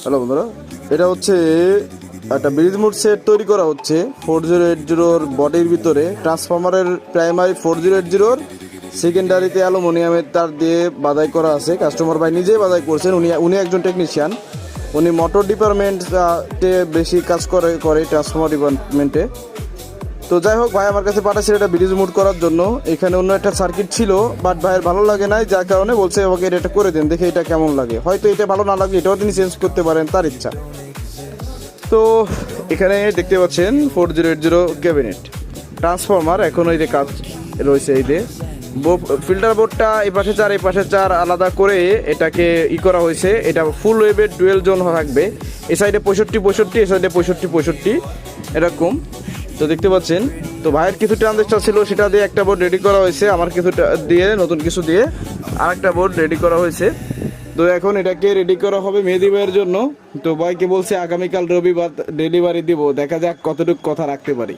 Hello বন্ধুরা, এটা হচ্ছে একটা ব্রিজ মোড সেট তৈরি করা হচ্ছে 4080 বডির ভিতরে ট্রান্সফরমারের প্রাইমারি 4080 সেকেন্ডারিতে অ্যালুমিনিয়ামের তার দিয়ে বাধাই করা আছে। কাস্টমার ভাই নিজেই বাধাই করছেন। উনি একজন টেকনিশিয়ান, উনি মোটর ডিপার্টমেন্টে বেশি কাজ করে ট্রান্সফরমার ডিপার্টমেন্টে। তো যাই হোক, ভাই আমার কাছে পাঠাচ্ছিল এটা ব্রিজ মোড করার জন্য। এখানে অন্য একটা সার্কিট ছিল, বাট ভাইয়ের ভালো লাগে নাই, যার কারণে বলছে আমাকে এটা করে দেন, দেখে এটা কেমন লাগে। হয়তো এটা ভালো না লাগলে এটাও তিনি চেঞ্জ করতে পারেন, তার ইচ্ছা। তো এখানে দেখতে পাচ্ছেন 4080 ক্যাবিনেট ট্রান্সফরমার এখন এই যে কাজ রয়েছে। এই যে ফিল্টার বোর্ডটা এই পাশে 4 এই পাশে 4 আলাদা করে এটাকে করা হয়েছে। এটা ফুল ওয়েভের ডুয়েল জোন থাকবে। এই সাইডে 65 এই সাইডে 65 এরকম। তো দেখতে পাচ্ছেন, তো ভাইয়ের কিছু ট্রানজিস্টর ছিল, সেটা দিয়ে একটা বোর্ড রেডি করা হয়েছে। আমার কিছু দিয়ে নতুন কিছু দিয়ে আরেকটা বোর্ড রেডি করা হয়েছে। তো এখন এটাকে রেডি করা হবে মেহেদি ভাইয়ের জন্য। তো ভাইকে বলছে আগামীকাল রবিবার ডেলিভারি দিব, দেখা যাক কতটুকু কথা রাখতে পারি।